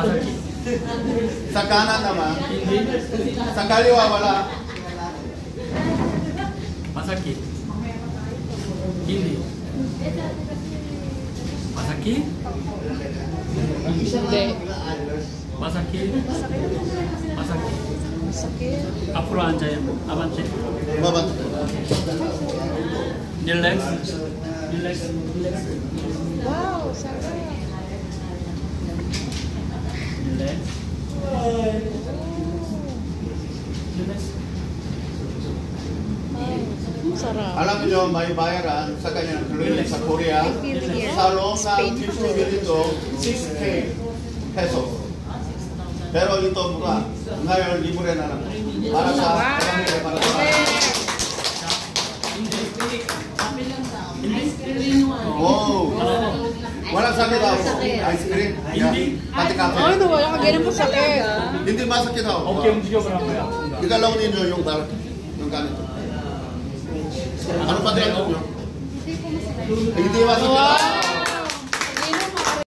Masakit. Sa kanan naman. Hindi. Sa kaliwa wala. Masakit. Hindi. Masakit. Hindi. Masakit. Masakit. Masakit. 앞으로 앉아요. 아반떼. Baba. 릴렉스. 릴렉스. Wow, sarap. 릴렉스. 릴렉스. Sarap. Alam niyo, may bayaran sa kanyang clinic sa Korea. I feel here. Sa loob ng Spain. tissue dito, 6K pesos. Pero ito mura. Ngayon, libre na lang. Para sa pamilya, para sa wow! Walang sakit daw. Ice cream. Hindi. Pati kape. Ay, no, wala ka ganyan po sakit. Hindi masakit daw. 어깨 움직여보란 거야. Igalaw ninyo yung ganito. Ano pa din nyo? Hindi masakit.